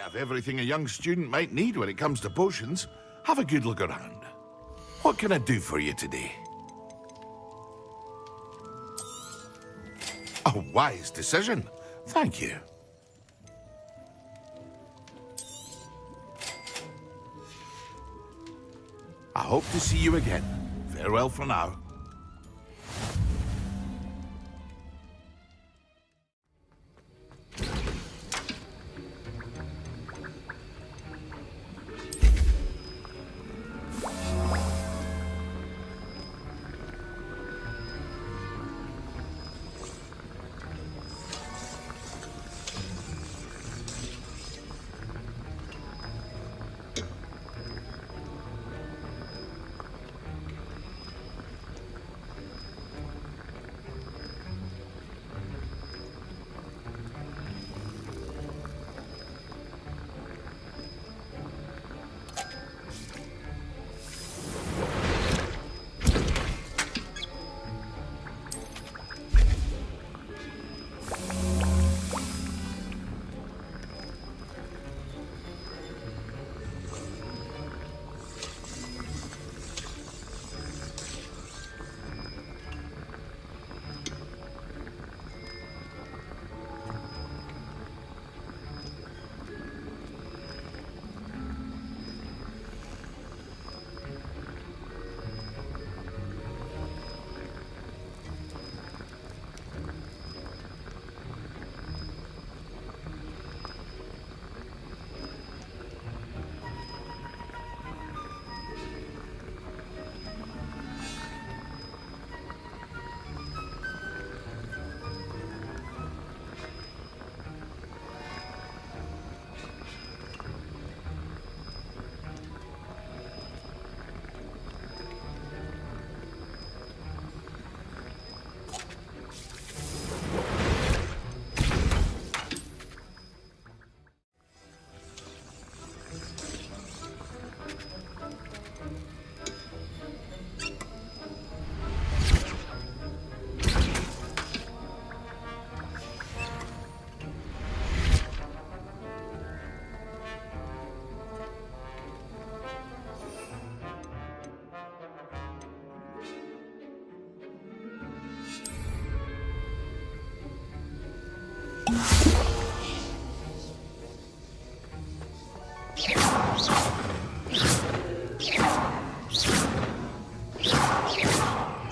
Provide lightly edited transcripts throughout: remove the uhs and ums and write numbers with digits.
have everything a young student might need when it comes to potions. Have a good look around. What can I do for you today? A wise decision. Thank you. I hope to see you again. Farewell for now.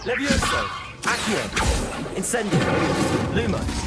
Levioso, Accio, Incendio, Lumos.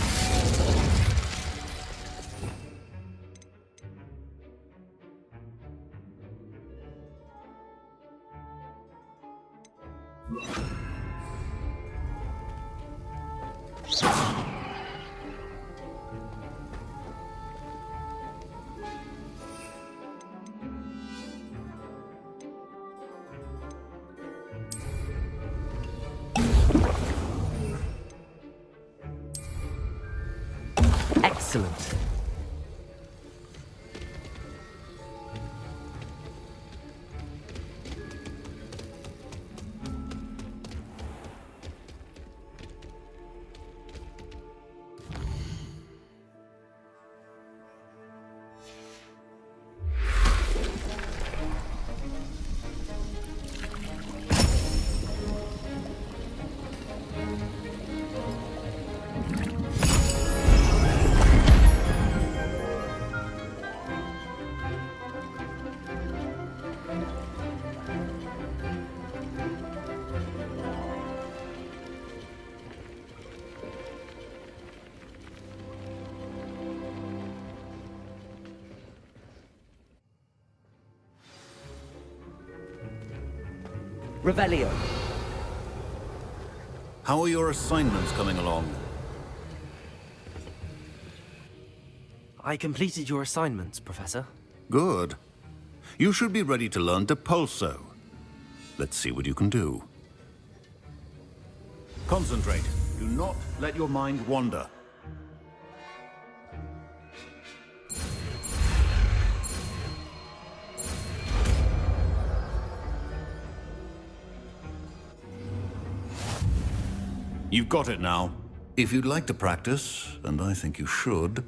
Excellent. Revelio. How are your assignments coming along? I completed your assignments, Professor. Good. You should be ready to learn Depulso. Let's see what you can do. Concentrate. Do not let your mind wander. You've got it now. If you'd like to practice, and I think you should,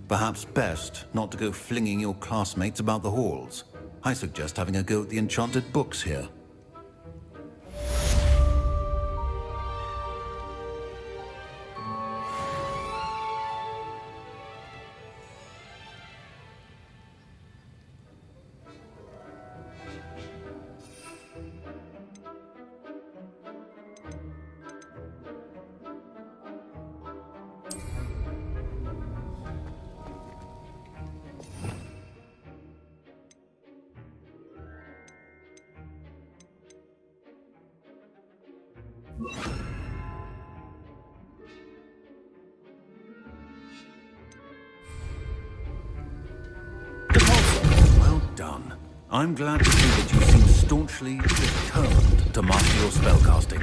Perhaps best not to go flinging your classmates about the halls. I suggest having a go at the enchanted books here. Well done. I'm glad to see that you seem staunchly determined to master your spellcasting.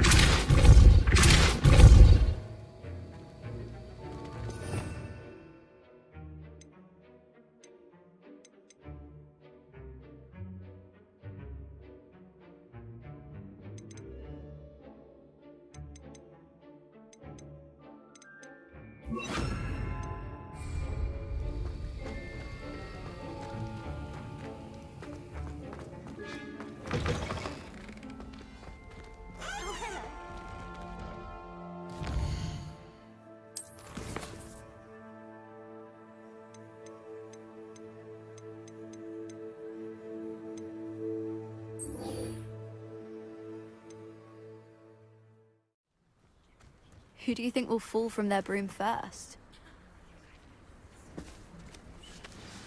Who do you think will fall from their broom first?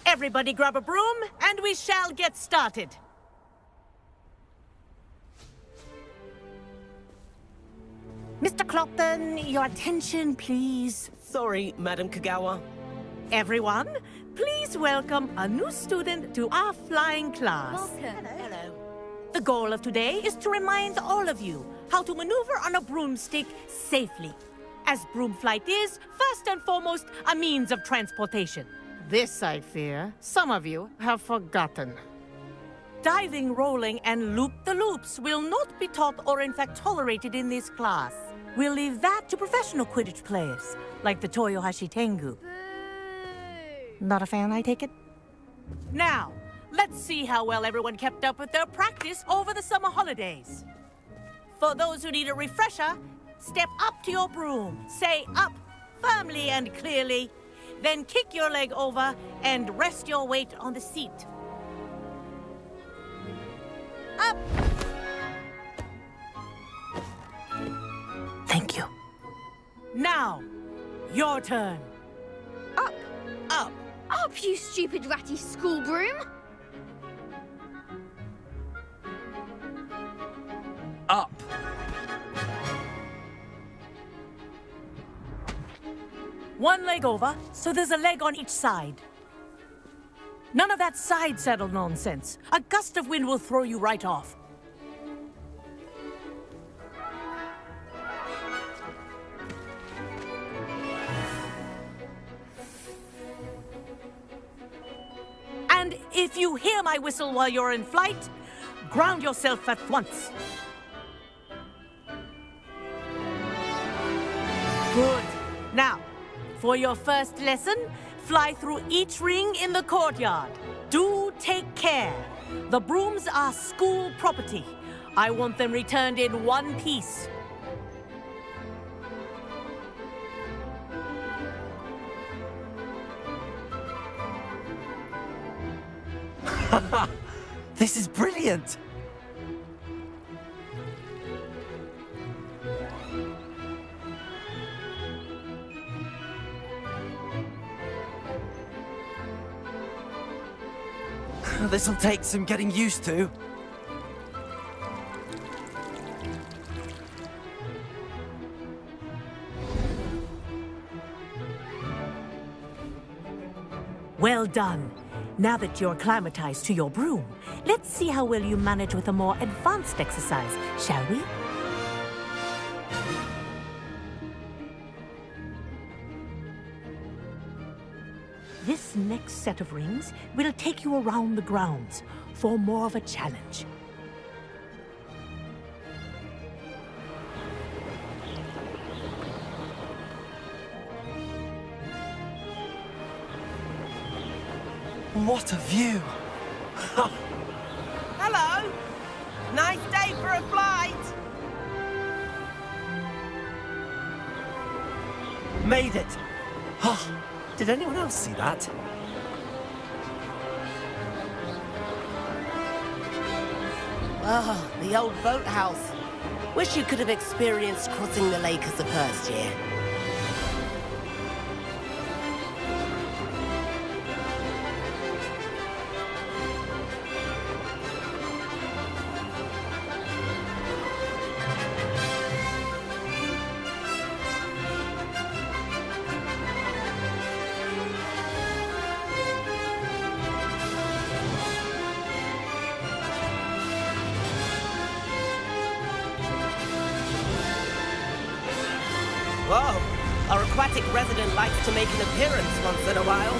Everybody grab a broom, and we shall get started. Mr. Clopton, your attention, please. Sorry, Madam Kagawa. Everyone, please welcome a new student to our flying class. Welcome. Hello. The goal of today is to remind all of you how to maneuver on a broomstick safely, as broom flight is, first and foremost, a means of transportation. This, I fear, some of you have forgotten. Diving, rolling, and loop-the-loops will not be taught or in fact tolerated in this class. We'll leave that to professional Quidditch players, like the Toyohashi Tengu. Not a fan, I take it? Now, let's see how well everyone kept up with their practice over the summer holidays. For those who need a refresher, step up to your broom, say up firmly and clearly, then kick your leg over and rest your weight on the seat. Up! Thank you. Now, your turn. Up! Up! Up, you stupid ratty school broom! Up! One leg over, so there's a leg on each side. None of that side saddle nonsense. A gust of wind will throw you right off. And if you hear my whistle while you're in flight, ground yourself at once. Good. Now, for your first lesson, fly through each ring in the courtyard. Do take care. The brooms are school property. I want them returned in one piece. This is brilliant! This'll take some getting used to. Well done. Now that you're acclimatized to your broom, let's see how well you manage with a more advanced exercise, shall we? This next set of rings will take you around the grounds for more of a challenge. What a view! Hello! Nice day for a flight! Made it! Oh, did anyone else see that? Oh, the old boathouse. Wish you could have experienced crossing the lake as a first year. Whoa! Our aquatic resident likes to make an appearance once in a while.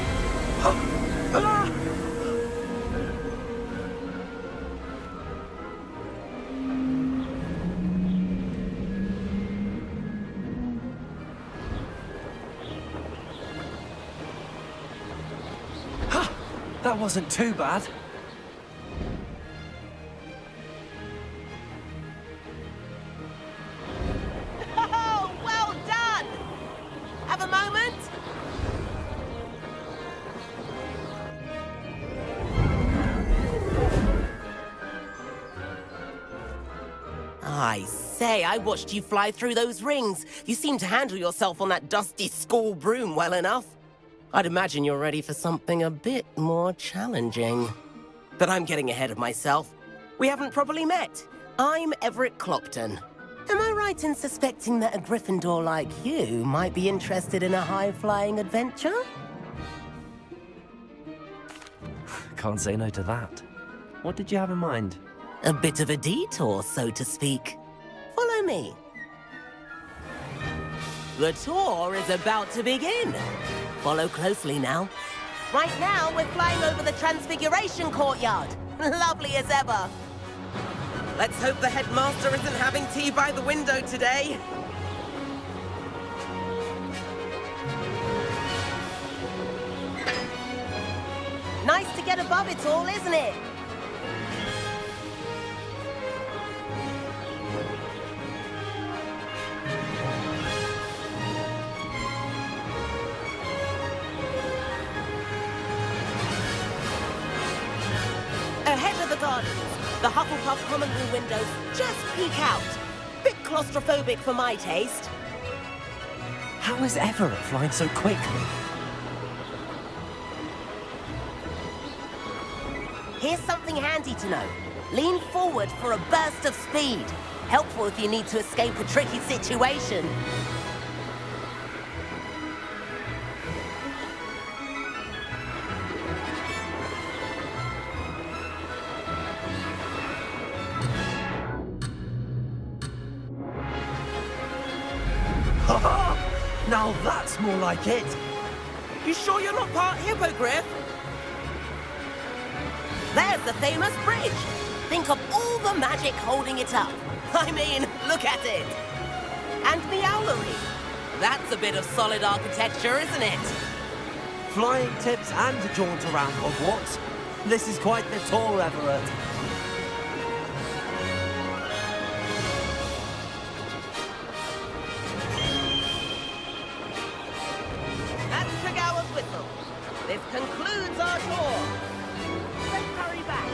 That wasn't too bad. Oh, well done! Have a moment? I say, I watched you fly through those rings. You seem to handle yourself on that dusty school broom well enough. I'd imagine you're ready for something a bit more challenging. But I'm getting ahead of myself. We haven't properly met. I'm Everett Clopton. Am I right in suspecting that a Gryffindor like you might be interested in a high-flying adventure? Can't say no to that. What did you have in mind? A bit of a detour, so to speak. Follow me. The tour is about to begin. Follow closely now. Right now, we're flying over the Transfiguration Courtyard. Lovely as ever. Let's hope the headmaster isn't having tea by the window today. Nice to get above it all, isn't it? Ahead of the gardens, the Hufflepuff common room windows just peek out. Bit claustrophobic for my taste. How is Everett flying so quickly? Here's something handy to know. Lean forward for a burst of speed. Helpful if you need to escape a tricky situation. Now that's more like it. You sure you're not part hippogriff? There's the famous bridge. Think of all the magic holding it up. I mean, look at it. And Meowlery. That's a bit of solid architecture, isn't it? Flying tips and a jaunt around Hogwarts. This is quite the tour, Everett. That's Kagawa's whistle. This concludes our tour. Let's hurry back.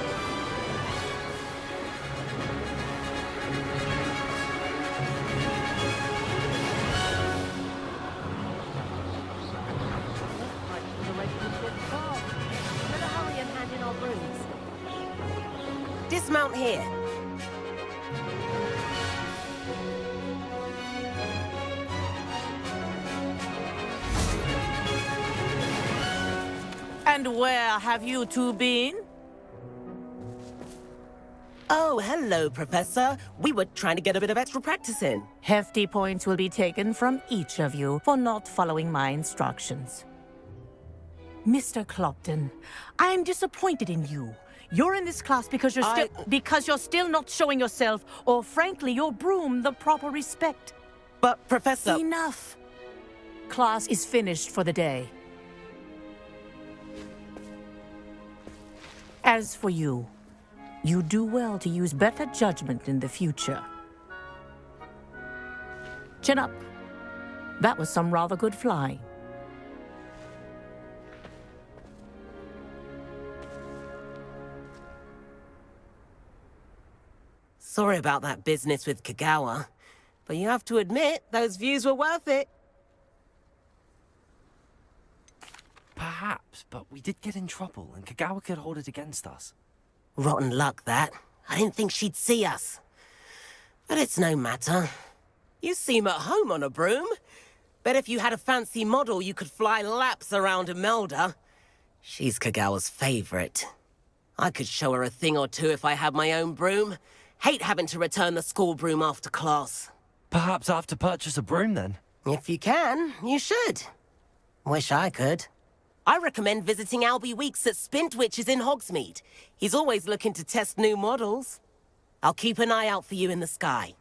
Better hurry and hand in our brooms. Dismount here. And where have you two been? Oh, hello, Professor. We were trying to get a bit of extra practice in. Hefty points will be taken from each of you for not following my instructions. Mr. Clopton, I'm disappointed in you. You're in this class because you're still not showing yourself, or frankly, your broom, the proper respect. But, Professor... Enough. Class is finished for the day. As for you, you do well to use better judgment in the future. Chin up. That was some rather good flying. Sorry about that business with Kagawa, but you have to admit, those views were worth it. Perhaps, but we did get in trouble, and Kagawa could hold it against us. Rotten luck, that. I didn't think she'd see us. But it's no matter. You seem at home on a broom. Bet if you had a fancy model, you could fly laps around Imelda. She's Kagawa's favorite. I could show her a thing or two if I had my own broom. Hate having to return the school broom after class. Perhaps I have to purchase a broom then. If you can, you should. Wish I could. I recommend visiting Albie Weeks at Spintwitches in Hogsmeade. He's always looking to test new models. I'll keep an eye out for you in the sky.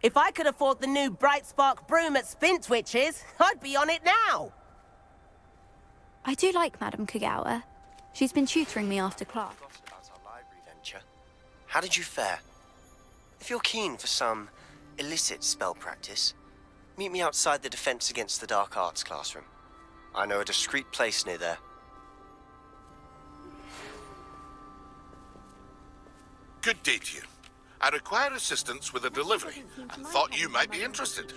If I could afford the new Bright Spark broom at Spintwitches, I'd be on it now. I do like Madame Kagawa. She's been tutoring me after class. About our library venture. How did you fare? If you're keen for some illicit spell practice, meet me outside the Defense Against the Dark Arts classroom. I know a discreet place near there. Good day to you. I require assistance with a delivery and thought you might be interested.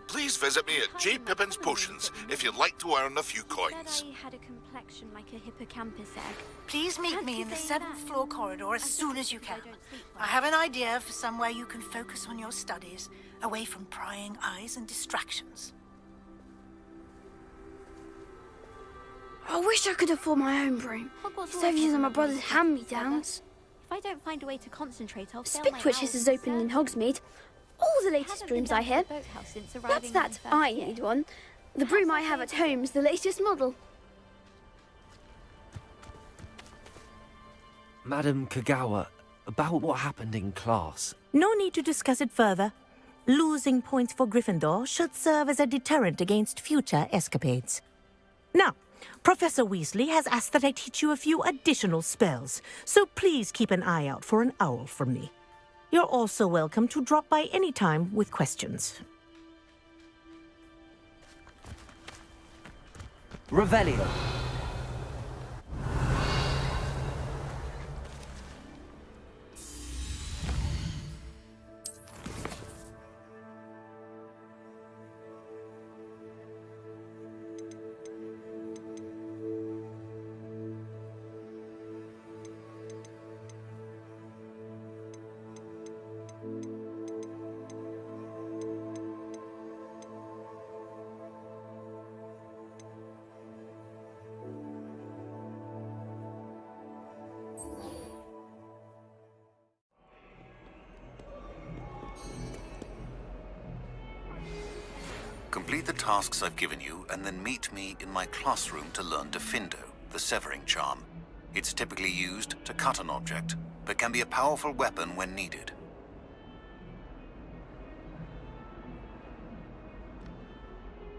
Please visit me at J. Pippin's Potions if you'd like to earn a few coins. Said I had a complexion like a hippocampus egg. Please meet me in the 7th floor corridor as soon as you can. I have an idea for somewhere you can focus on your studies, away from prying eyes and distractions. I wish I could afford my own broom. Instead of using my brother's hand-me-downs. If I don't find a way to concentrate, I'll fail my Spintwitches is open in Hogsmeade. All the latest brooms I hear. That's that I need one. The broom I have at home is the latest model. Madam Kagawa, about what happened in class. No need to discuss it further. Losing points for Gryffindor should serve as a deterrent against future escapades. Now, Professor Weasley has asked that I teach you a few additional spells, so please keep an eye out for an owl from me. You're also welcome to drop by any time with questions. Revelio. Complete the tasks I've given you, and then meet me in my classroom to learn Diffindo, the severing charm. It's typically used to cut an object, but can be a powerful weapon when needed.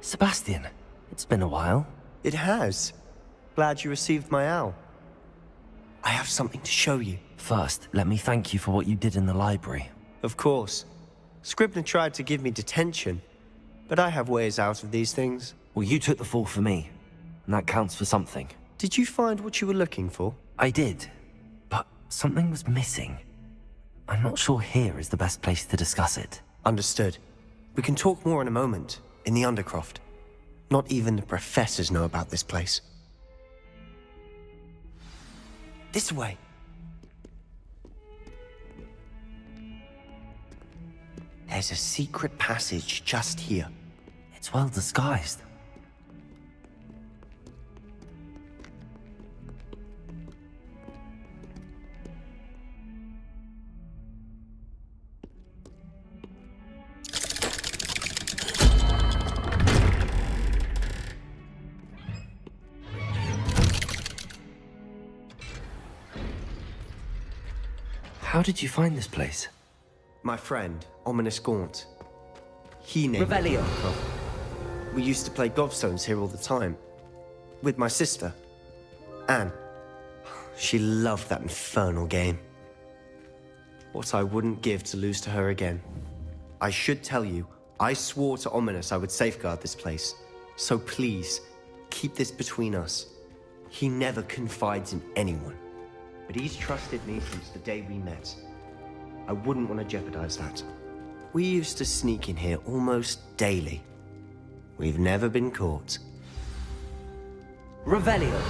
Sebastian, it's been a while. It has. Glad you received my owl. I have something to show you. First, let me thank you for what you did in the library. Of course. Scribner tried to give me detention, but I have ways out of these things. Well, you took the fall for me, and that counts for something. Did you find what you were looking for? I did, but something was missing. I'm not sure here is the best place to discuss it. Understood. We can talk more in a moment, in the Undercroft. Not even the professors know about this place. This way. There's a secret passage just here. It's well disguised. How did you find this place? My friend, Ominous Gaunt. He named Revelio. it. We used to play gobstones here all the time. With my sister, Anne. She loved that infernal game. What I wouldn't give to lose to her again. I should tell you, I swore to Ominous I would safeguard this place. So please, keep this between us. He never confides in anyone. But he's trusted me since the day we met. I wouldn't want to jeopardize that. We used to sneak in here almost daily. We've never been caught. Revelio.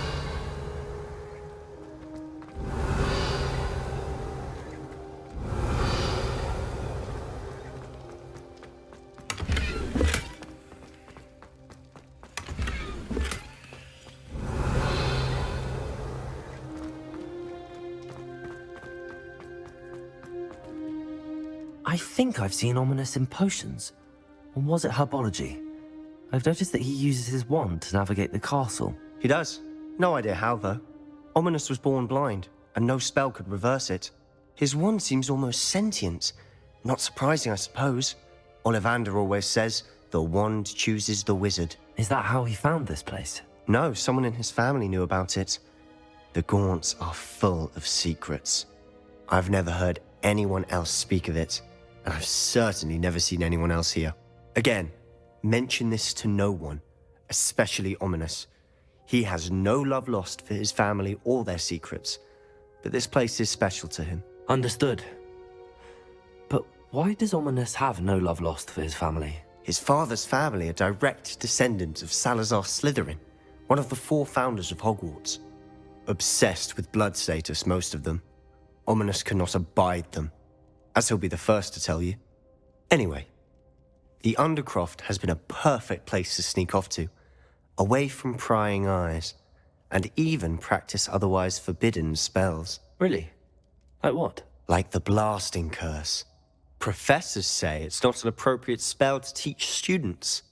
I think I've seen Ominous in potions. Or was it herbology? I've noticed that he uses his wand to navigate the castle. He does. No idea how, though. Ominous was born blind, and no spell could reverse it. His wand seems almost sentient. Not surprising, I suppose. Ollivander always says, the wand chooses the wizard. Is that how he found this place? No, someone in his family knew about it. The Gaunts are full of secrets. I've never heard anyone else speak of it, and I've certainly never seen anyone else here. Again, mention this to no one, especially Ominous. He has no love lost for his family or their secrets, but this place is special to him. Understood. But why does Ominous have no love lost for his family? His father's family are direct descendants of Salazar Slytherin, one of the 4 founders of Hogwarts. Obsessed with blood status, most of them. Ominous cannot abide them, as he'll be the first to tell you. Anyway, the Undercroft has been a perfect place to sneak off to, away from prying eyes, and even practice otherwise forbidden spells. Really? Like what? Like the blasting curse. Professors say it's not an appropriate spell to teach students.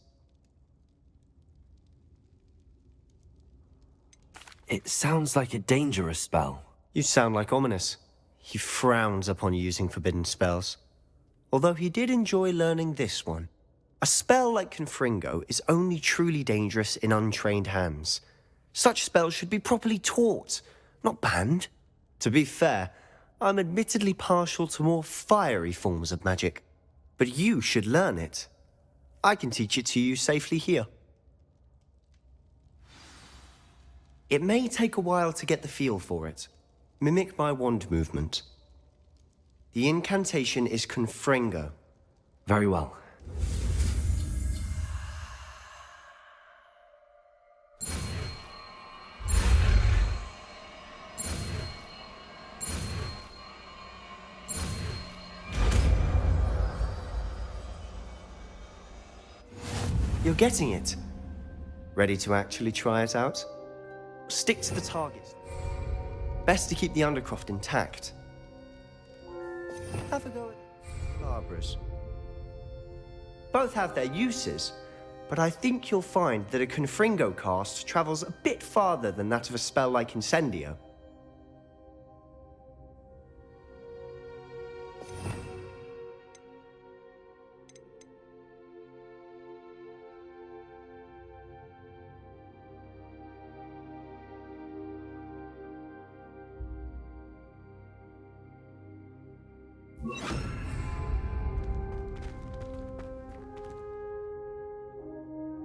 It sounds like a dangerous spell. You sound like Ominous. He frowns upon using forbidden spells. Although he did enjoy learning this one. A spell like Confringo is only truly dangerous in untrained hands. Such spells should be properly taught, not banned. To be fair, I'm admittedly partial to more fiery forms of magic. But you should learn it. I can teach it to you safely here. It may take a while to get the feel for it. Mimic my wand movement. The incantation is Confringo. Very well. You're getting it. Ready to actually try it out? Stick to the target. Best to keep the Undercroft intact. Have a go at Labras. Both have their uses, but I think you'll find that a Confringo cast travels a bit farther than that of a spell like Incendio.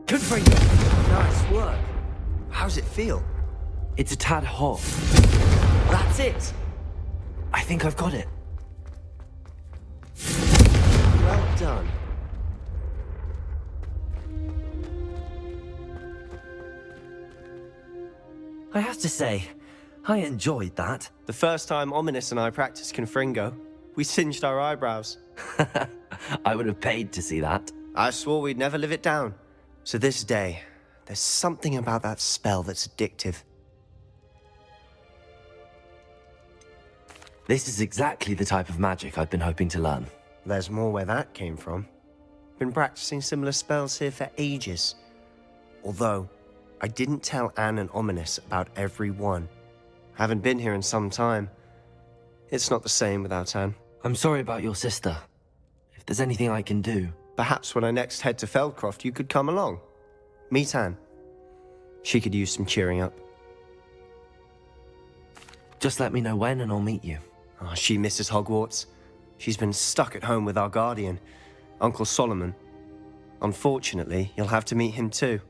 Confringo! Nice work. How's it feel? It's a tad hot. That's it! I think I've got it. Well done. I have to say, I enjoyed that. The first time Ominous and I practiced Confringo, we singed our eyebrows. I would have paid to see that. I swore we'd never live it down. To this day, there's something about that spell that's addictive. This is exactly the type of magic I've been hoping to learn. There's more where that came from. Been practicing similar spells here for ages. Although, I didn't tell Anne and Ominous about every one. Haven't been here in some time. It's not the same without Anne. I'm sorry about your sister. If there's anything I can do... Perhaps when I next head to Feldcroft, you could come along. Meet Anne. She could use some cheering up. Just let me know when and I'll meet you. Oh, she misses Hogwarts. She's been stuck at home with our guardian, Uncle Solomon. Unfortunately, you'll have to meet him too.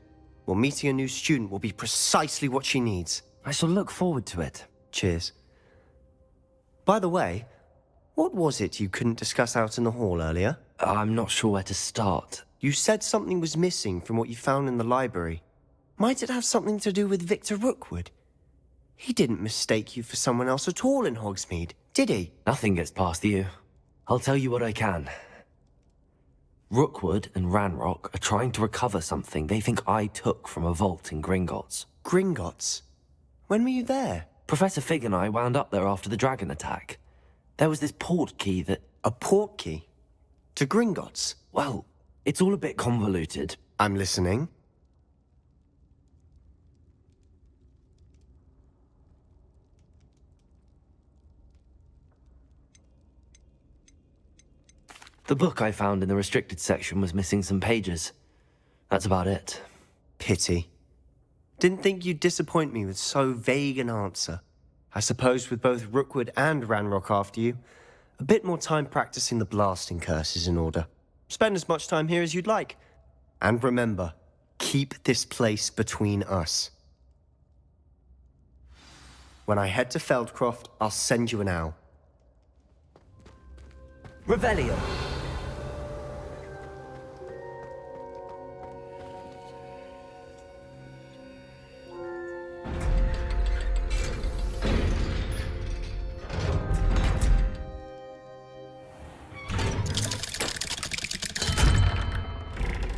Well, meeting a new student will be precisely what she needs. I shall look forward to it. Cheers. By the way, what was it you couldn't discuss out in the hall earlier? I'm not sure where to start. You said something was missing from what you found in the library. Might it have something to do with Victor Rookwood? He didn't mistake you for someone else at all in Hogsmeade, did he? Nothing gets past you. I'll tell you what I can. Rookwood and Ranrock are trying to recover something they think I took from a vault in Gringotts. Gringotts? When were you there? Professor Fig and I wound up there after the dragon attack. There was this port key that... A port key? To Gringotts? Well, it's all a bit convoluted. I'm listening. The book I found in the restricted section was missing some pages. That's about it. Pity. Didn't think you'd disappoint me with so vague an answer. I suppose with both Rookwood and Ranrock after you, a bit more time practicing the blasting curse is in order. Spend as much time here as you'd like. And remember, keep this place between us. When I head to Feldcroft, I'll send you an owl. Revelio.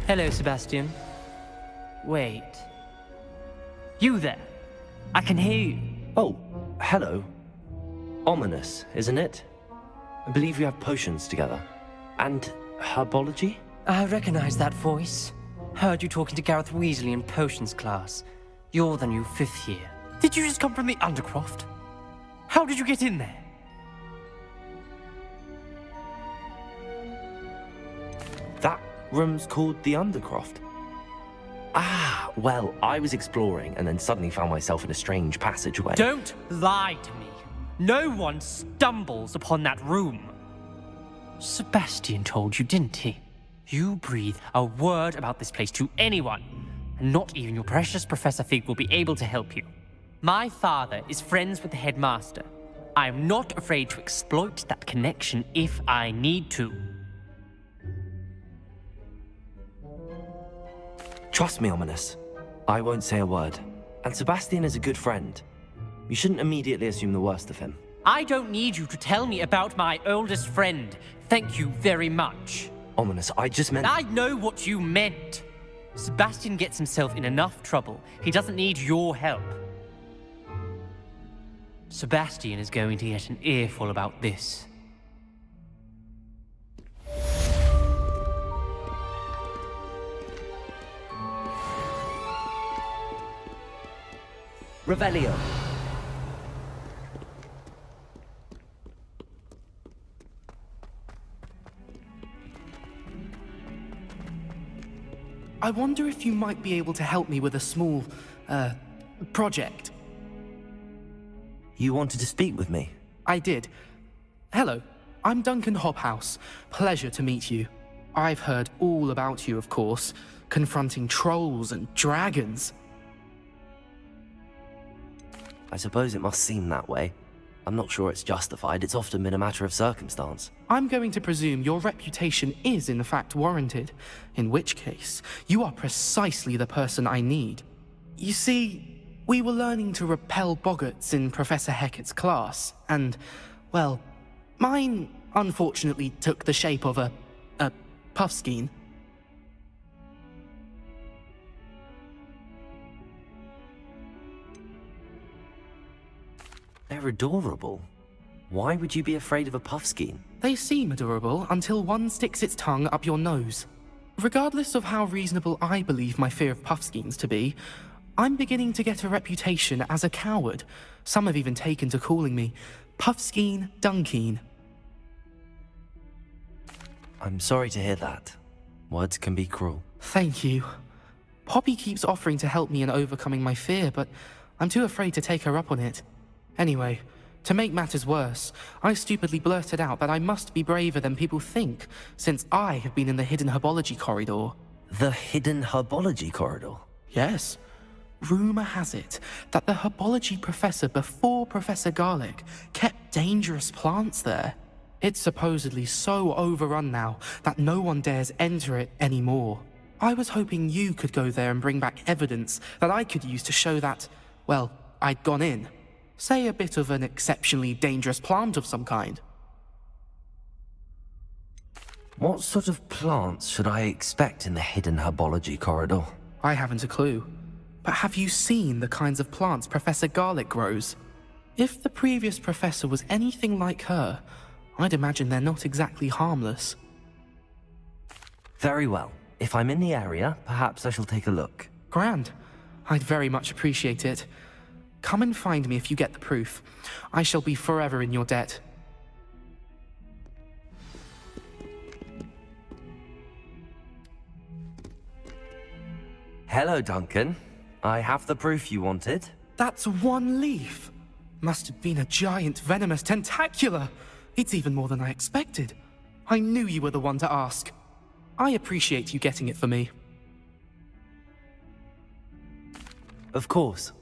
Hello, Sebastian. Wait. You there? I can hear you. Oh, hello. Ominous, isn't it? I believe we have potions together. And herbology? I recognize that voice. Heard you talking to Gareth Weasley in potions class. You're the new 5th year. Did you just come from the Undercroft? How did you get in there? That room's called the Undercroft. Ah, well, I was exploring and then suddenly found myself in a strange passageway. Don't lie to me. No one stumbles upon that room. Sebastian told you, didn't he? You breathe a word about this place to anyone, and not even your precious Professor Fig will be able to help you. My father is friends with the headmaster. I am not afraid to exploit that connection if I need to. Trust me, Ominous. I won't say a word. And Sebastian is a good friend. You shouldn't immediately assume the worst of him. I don't need you to tell me about my oldest friend. Thank you very much. Ominous, I just meant... I know what you meant. Sebastian gets himself in enough trouble. He doesn't need your help. Sebastian is going to get an earful about this. Revelio. I wonder if you might be able to help me with a small, project. You wanted to speak with me? I did. Hello, I'm Duncan Hobhouse. Pleasure to meet you. I've heard all about you, of course, confronting trolls and dragons. I suppose it must seem that way. I'm not sure it's justified. It's often been a matter of circumstance. I'm going to presume your reputation is in fact warranted, in which case, you are precisely the person I need. You see, we were learning to repel boggarts in Professor Hecat's class, and, well, mine unfortunately took the shape of a puffskein. They're adorable. Why would you be afraid of a puffskein? They seem adorable until one sticks its tongue up your nose. Regardless of how reasonable I believe my fear of puffskeins to be, I'm beginning to get a reputation as a coward. Some have even taken to calling me Puffskein Dunkeen. I'm sorry to hear that. Words can be cruel. Thank you. Poppy keeps offering to help me in overcoming my fear, but I'm too afraid to take her up on it. Anyway, to make matters worse, I stupidly blurted out that I must be braver than people think, since I have been in the hidden herbology corridor. The hidden herbology corridor? Yes. Rumour has it that the herbology professor before Professor Garlic kept dangerous plants there. It's supposedly so overrun now that no one dares enter it anymore. I was hoping you could go there and bring back evidence that I could use to show that, well, I'd gone in. Say a bit of an exceptionally dangerous plant of some kind. What sort of plants should I expect in the hidden herbology corridor? I haven't a clue. But have you seen the kinds of plants Professor Garlic grows? If the previous professor was anything like her, I'd imagine they're not exactly harmless. Very well. If I'm in the area, perhaps I shall take a look. Grand. I'd very much appreciate it. Come and find me if you get the proof. I shall be forever in your debt. Hello, Duncan. I have the proof you wanted. That's one leaf. Must have been a giant venomous tentacula. It's even more than I expected. I knew you were the one to ask. I appreciate you getting it for me. Of course.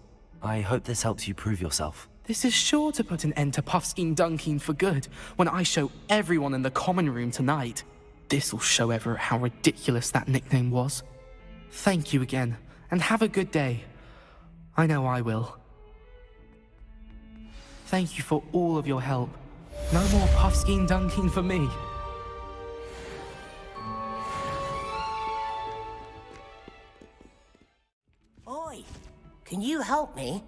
I hope this helps you prove yourself. This is sure to put an end to Puffskein Dunkeen for good when I show everyone in the common room tonight. This'll show Everett how ridiculous that nickname was. Thank you again, and have a good day. I know I will. Thank you for all of your help. No more Puffskein Dunkeen for me. Oi, can you help me?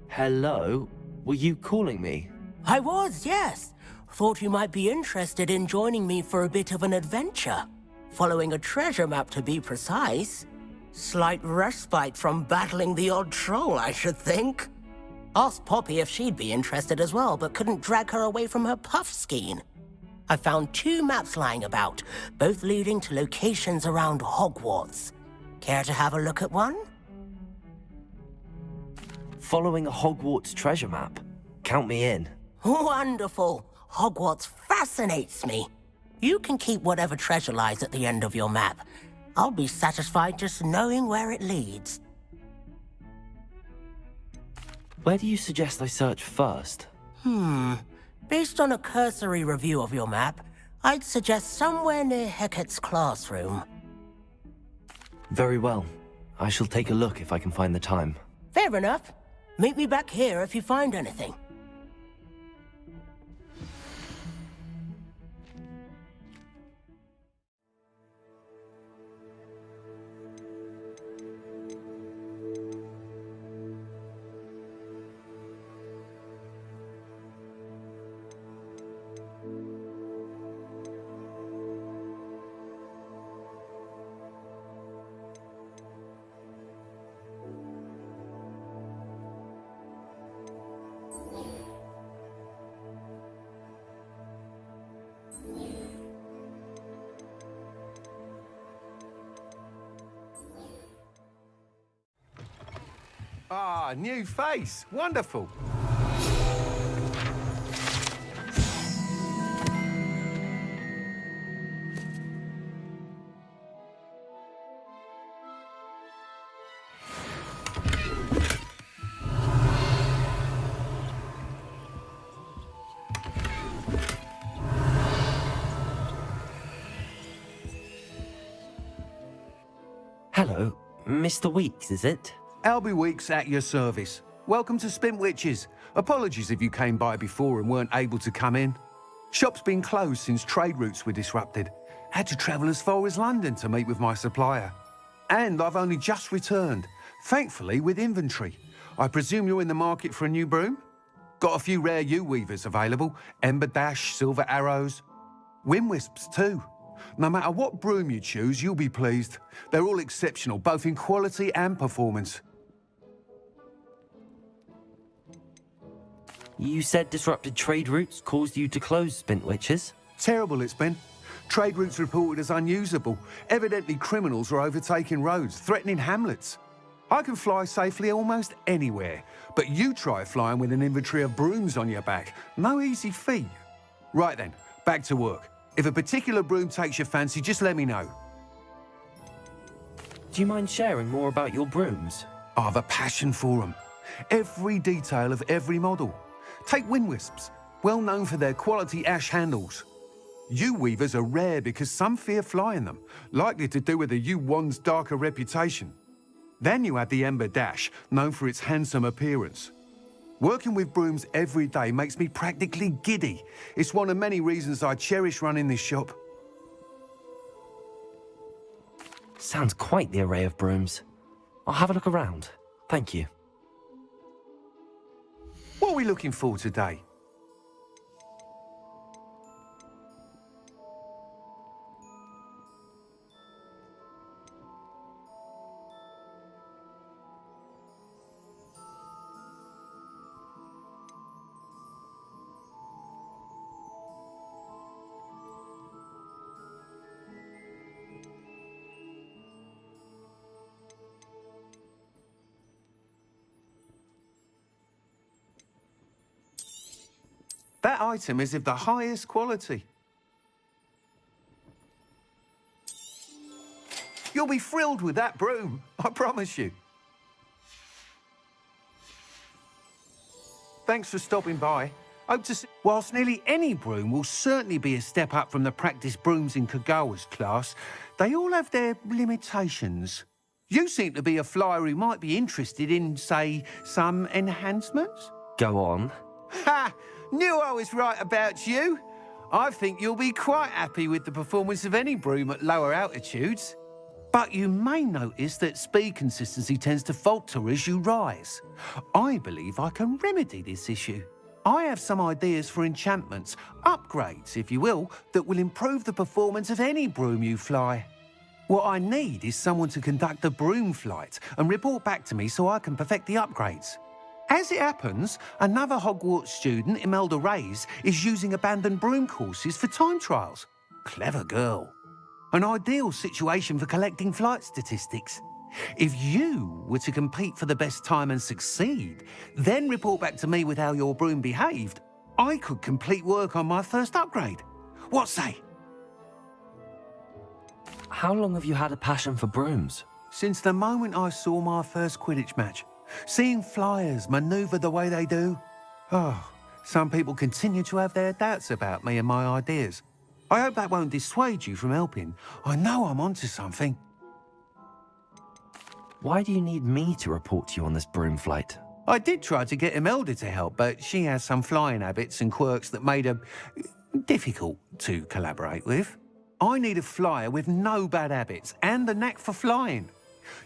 Hello? Were you calling me? I was, yes. Thought you might be interested in joining me for a bit of an adventure. Following a treasure map, to be precise. Slight respite from battling the odd troll, I should think. Asked Poppy if she'd be interested as well, but couldn't drag her away from her Puffskein. I found 2 maps lying about, both leading to locations around Hogwarts. Care to have a look at one? Following a Hogwarts treasure map. Count me in. Wonderful. Hogwarts fascinates me. You can keep whatever treasure lies at the end of your map. I'll be satisfied just knowing where it leads. Where do you suggest I search first? Based on a cursory review of your map, I'd suggest somewhere near Hecat's classroom. Very well. I shall take a look if I can find the time. Fair enough. Meet me back here if you find anything. Ah, new face. Wonderful. Hello, Mr. Weeks, is it? Albie Weeks at your service. Welcome to Spintwitches. Apologies if you came by before and weren't able to come in. Shop's been closed since trade routes were disrupted. Had to travel as far as London to meet with my supplier. And I've only just returned, thankfully with inventory. I presume you're in the market for a new broom? Got a few rare U-weavers available. Ember Dash, Silver Arrows. Wind Wisps too. No matter what broom you choose, you'll be pleased. They're all exceptional, both in quality and performance. You said disrupted trade routes caused you to close Spintwitches? Terrible it's been. Trade routes reported as unusable. Evidently criminals are overtaking roads, threatening hamlets. I can fly safely almost anywhere, but you try flying with an inventory of brooms on your back. No easy feat. Right then, back to work. If a particular broom takes your fancy, just let me know. Do you mind sharing more about your brooms? I've a passion for them. Every detail of every model. Take wind wisps, well known for their quality ash handles. Yew weavers are rare because some fear flying them, likely to do with the yew wand's darker reputation. Then you have the Ember Dash, known for its handsome appearance. Working with brooms every day makes me practically giddy. It's one of many reasons I cherish running this shop. Sounds quite the array of brooms. I'll have a look around. Thank you. What are we looking for today? That item is of the highest quality. You'll be thrilled with that broom, I promise you. Thanks for stopping by. Hope to see. Whilst nearly any broom will certainly be a step up from the practice brooms in Kagawa's class, they all have their limitations. You seem to be a flyer who might be interested in, say, some enhancements? Go on. Ha! Knew I was right about you. I think you'll be quite happy with the performance of any broom at lower altitudes. But you may notice that speed consistency tends to falter as you rise. I believe I can remedy this issue. I have some ideas for enchantments, upgrades, if you will, that will improve the performance of any broom you fly. What I need is someone to conduct a broom flight and report back to me so I can perfect the upgrades. As it happens, another Hogwarts student, Imelda Reyes, is using abandoned broom courses for time trials. Clever girl. An ideal situation for collecting flight statistics. If you were to compete for the best time and succeed, then report back to me with how your broom behaved, I could complete work on my first upgrade. What say? How long have you had a passion for brooms? Since the moment I saw my first Quidditch match. Seeing flyers manoeuvre the way they do. Oh, some people continue to have their doubts about me and my ideas. I hope that won't dissuade you from helping. I know I'm onto something. Why do you need me to report to you on this broom flight? I did try to get Imelda to help, but she has some flying habits and quirks that made her difficult to collaborate with. I need a flyer with no bad habits and the knack for flying.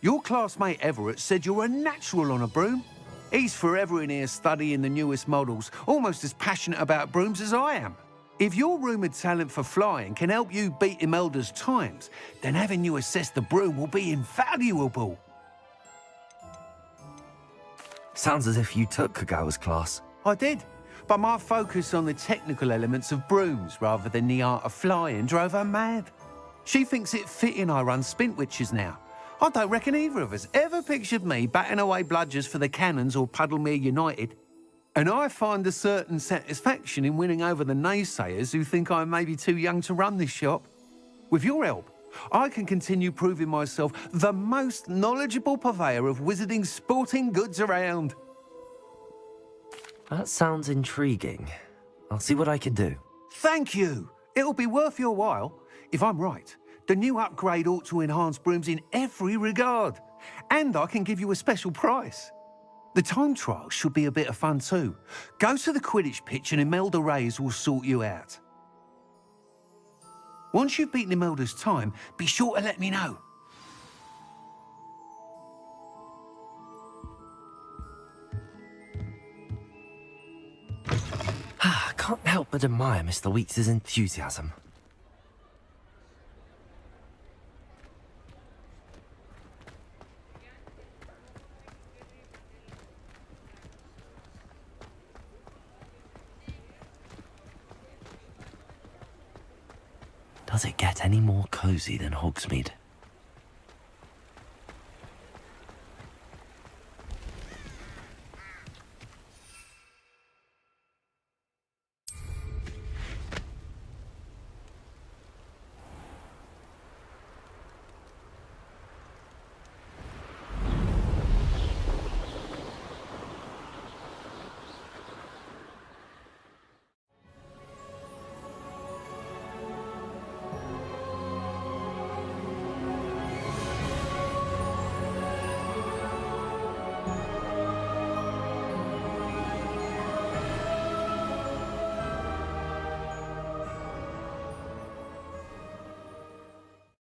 Your classmate Everett said you're a natural on a broom. He's forever in here studying the newest models, almost as passionate about brooms as I am. If your rumoured talent for flying can help you beat Imelda's times, then having you assess the broom will be invaluable. Sounds as if you took Kagawa's class. I did, but my focus on the technical elements of brooms rather than the art of flying drove her mad. She thinks it fitting I run Spintwitches now. I don't reckon either of us ever pictured me batting away bludgers for the Cannons or Puddlemere United. And I find a certain satisfaction in winning over the naysayers who think I'm maybe too young to run this shop. With your help, I can continue proving myself the most knowledgeable purveyor of wizarding sporting goods around. That sounds intriguing. I'll see what I can do. Thank you. It'll be worth your while. If I'm right, the new upgrade ought to enhance brooms in every regard. And I can give you a special price. The time trial should be a bit of fun too. Go to the Quidditch pitch and Imelda Reyes will sort you out. Once you've beaten Imelda's time, be sure to let me know. I can't help but admire Mr. Weeks' enthusiasm. Does it get any more cozy than Hogsmeade?